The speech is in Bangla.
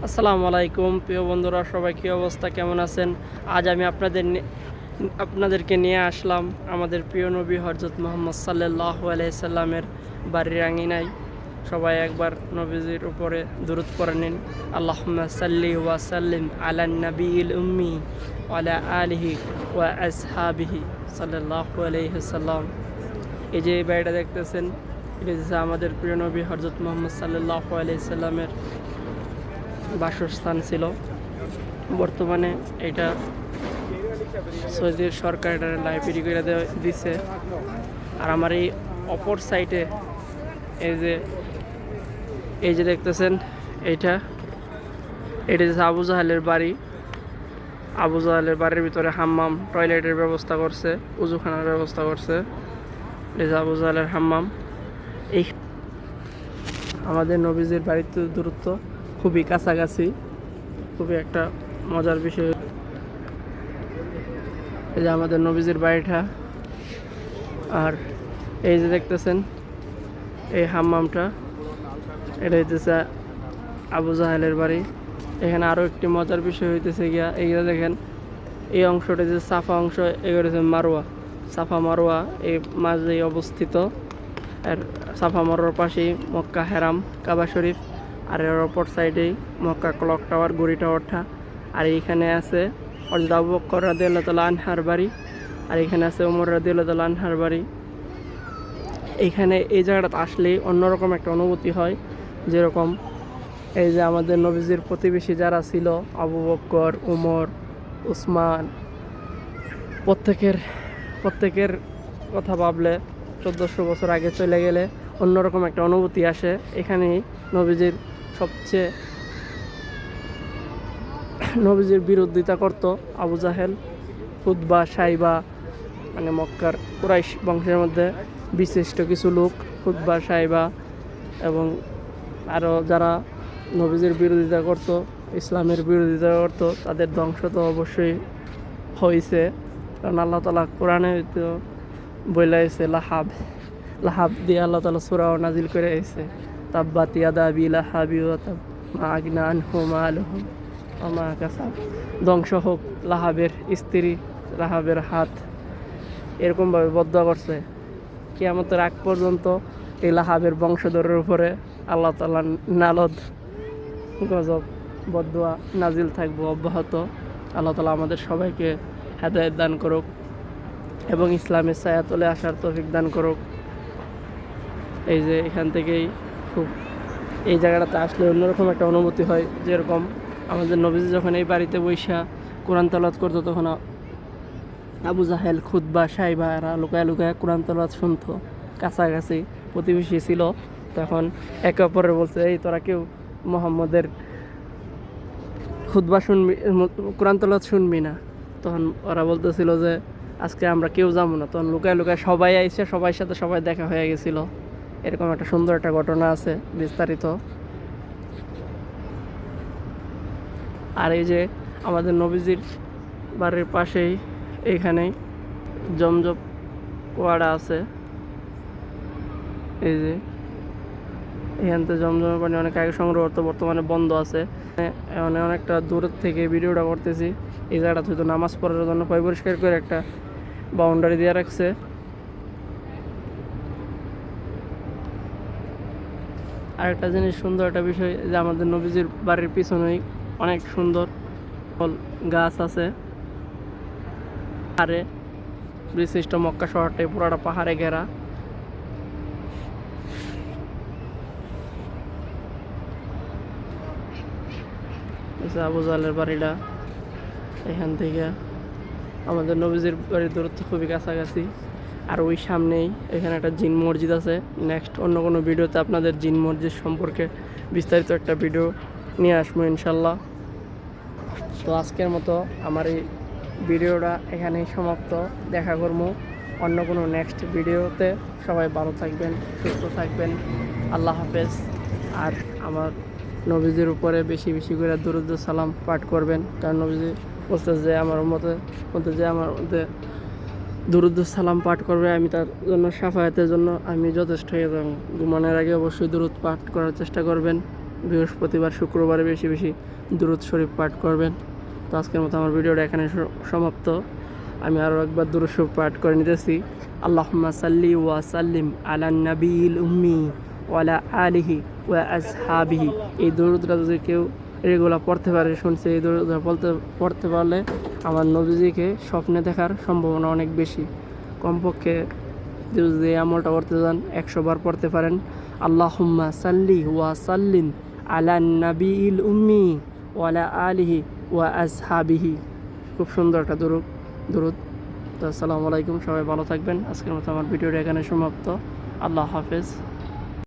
আসসালামু আলাইকুম প্রিয় বন্ধুরা, সবাই কী অবস্থা, কেমন আছেন? আজ আমি আপনাদেরকে নিয়ে আসলাম আমাদের প্রিয় নবী হযরত মুহাম্মদ সাল্লাল্লাহু আলাইহি সাল্লামের বাড়ির আঙিনায়। সবাই একবার নবীজির উপরে দুরূদ পড়ে নিন। আল্লাহুম্মা সাল্লি ওয়া সাল্লিম আলান নবিয়িল উম্মি ওয়া আলা আলিহি ওয়া আসহাবিহি সাল্লাল্লাহু আলাইহি সাল্লাম। এই যে এই বাড়িটা দেখতেছেন, এটা হচ্ছে আমাদের প্রিয় নবী হযরত মুহাম্মদ সাল্লাল্লাহু আলাইহি সাল্লামের বাসস্থান ছিল। বর্তমানে এটা সৌদির সরকার এটা লাইব্রেরি করে দিছে। আর আমার এই অপর সাইডে এই যে দেখতেছেন, এটা হচ্ছে আবু জাহেলের বাড়ি। আবু জাহেলের বাড়ির ভিতরে হাম্মাম, টয়লেটের ব্যবস্থা করছে, উজুখানার ব্যবস্থা করছে। এটা হচ্ছে আবু জাহেলের হাম্মাম। এই আমাদের নবীজির বাড়িতে দূরত্ব খুবই কাছাকাছি, খুবই একটা মজার বিষয়। এই যে আমাদের নবীজির বাড়িটা, আর এই যে দেখতেছেন এই হাম্মামটা, এটা হইতেছে আবু জাহেলের বাড়ি। এখানে আরও একটি মজার বিষয় হইতেছে গিয়া, এইগুলো দেখেন, এই অংশটা যে সাফা অংশ, এগুলো হচ্ছে মারোয়া, সাফা মারোয়া এই মাঝে অবস্থিত। আর সাফা মারোয়ার পাশেই মক্কা হেরাম, কাবা শরীফ, আর এর অপর সাইডেই মক্কা ক্লক টাওয়ার, গড়ি টাওয়ারটা। আর এইখানে আছে হযরত আবু বকর রাদিয়াল্লাহু তাআলা আনহার বাড়ি, আর এখানে আছে ওমর রাদিয়াল্লাহু তাআলা আনহার বাড়ি। এইখানে এই জায়গাটাতে আসলেই অন্যরকম একটা অনুভূতি হয়। যেরকম এই যে আমাদের নবীজির প্রতিবেশী যারা ছিল, আবু বকর, ওমর, উসমান, প্রত্যেকের কথা ভাবলে 1400 বছর আগে চলে গেলে অন্যরকম একটা অনুভূতি আসে। এখানেই নবীজির বিরোধিতা করত আবু জাহেল, উতবা, সাইবা, মানে মক্কার কুরাইশ বংশের মধ্যে বিশিষ্ট কিছু লোক, উতবা, সাইবা, এবং আরও যারা নবীজির বিরোধিতা করত, ইসলামের বিরোধিতা করত, তাদের ধ্বংস তো অবশ্যই হয়েছে। কারণ আল্লাহ তাআলা কোরআনে তো বইলাইছে, লাহাব দিয়ে আল্লাহ তাআলা সূরা নাজিল করে আইছে, তাব্বাত ইয়াদা আবি লাহাবি ওয়া তাব মা আগনা আনহু মালুহু ওয়া মা কাসাব। ধ্বংস হোক লাহাবের স্ত্রী, লাহাবের হাত, এরকমভাবে বদদোয়া করছে। কিয়ামতের আগ পর্যন্ত এই লাহাবের বংশধরের উপরে আল্লাহ তাআলা নালদ, গজব, বদদোয়া নাজিল থাকবো অব্যাহত। আল্লাহ তাআলা আমাদের সবাইকে হেদায়েত দান করুক এবং ইসলামের ছায়াতলে আসার তৌফিক দান করুক। এই যে এখান থেকেই এই জায়গাটাতে আসলে অন্যরকম একটা অনুভূতি হয়। যেরকম আমাদের নবীজি যখন এই বাড়িতে বৈশা কোরআন তেলাওয়াত করতো, তখন আবু জাহেল, খুতবা, সাইবা এরা লুকায় লুকায় কোরআন তেলাওয়াত শুনতো। কাছাকাছি প্রতিবেশী ছিল। তখন একে অপরের বলছে, এই তোরা কেউ মুহাম্মদের খুতবা শুনবি, কোরআন তেলাওয়াত শুনবি না? তখন ওরা বলতেছিল যে আজকে আমরা কেউ যাবো না। তখন লুকায় লুকায় সবাই আইসে, সবার সাথে সবাই দেখা হয়ে গেছিল। এরকম একটা সুন্দর একটা ঘটনা আছে বিস্তারিত। আর এই যে আমাদের নবীজির বাড়ির পাশেই এইখানেই জমজম কুয়াড়া আছে। এই যে এখান থেকে জমজমের পানি অনেক আগে সংগ্রহ করতো, বর্তমানে বন্ধ আছে। মানে অনেকটা দূরের থেকে ভিডিওটা করতেছি। এই জায়গাটা হয়তো নামাজ পড়ার জন্য পরিষ্কার করে একটা বাউন্ডারি দিয়ে রাখছে। আরেকটা জিনিস, সুন্দর একটা বিষয়, যে আমাদের নবীজির বাড়ির পিছনেই অনেক সুন্দর ফল গাছ আছে। আরে বিশিষ্ট মক্কা শহরটাই পুরোটা পাহাড়ে ঘেরা। আবু জাহেলের বাড়িটা এখান থেকে আমাদের নবীজির বাড়ির দূরত্ব খুবই কাছাকাছি। আর ওই সামনেই এখানে একটা জিন মসজিদ আছে। নেক্সট অন্য কোনো ভিডিওতে আপনাদের জিন মসজিদ সম্পর্কে বিস্তারিত একটা ভিডিও নিয়ে আসবো ইনশাল্লাহ। তো আজকের মতো আমার এই ভিডিওটা এখানেই সমাপ্ত। দেখা করবো অন্য কোনো নেক্সট ভিডিওতে। সবাই ভালো থাকবেন, সুস্থ থাকবেন। আল্লাহ হাফেজ। আর আমার নবীজির উপরে বেশি বেশি করে দুরূদ সালাম পাঠ করবেন। কারণ নবীজি বলতে যে আমার মধ্যে দুরূদ সালাম পাঠ করবে, আমি তার জন্য শাফায়াতের জন্য আমি যথেষ্ট হয়ে যাব। ঘুমানোর আগে অবশ্যই দুরূদ পাঠ করার চেষ্টা করবেন। বৃহস্পতিবার শুক্রবারে বেশি বেশি দুরূদ শরীফ পাঠ করবেন। তো আজকের মতো আমার ভিডিওটা এখানে সমাপ্ত। আমি আরও একবার দুরূদ শরীফ পাঠ করে নিতেছি। আল্লাহুম্মা সাল্লি ওয়া সাল্লিম আলান নাবিয়িল উম্মি ওয়া আলা আলিহি ওয়া আসহাবিহি। এই দুরূদটা যদি কেউ রেগুলার পড়তে পারে, শুনছে এই দুরূদটা পড়তে পারলে আমার নবীজিকে স্বপ্নে দেখার সম্ভাবনা অনেক বেশি। কমপক্ষে যদি আমলটা করতে চান 100 বার পড়তে পারেন। আল্লাহুম্মা সাল্লি ওয়া সাল্লিম আলান নাবিয়িল উম্মি ওয়া আলা আলিহি ওয়া আসহাবিহি। খুব সুন্দর একটা দুরূদ। তো আসসালামু আলাইকুম, সবাই ভালো থাকবেন। আজকের মতো আমার ভিডিওটা এখানে সমাপ্ত। আল্লাহ হাফেজ।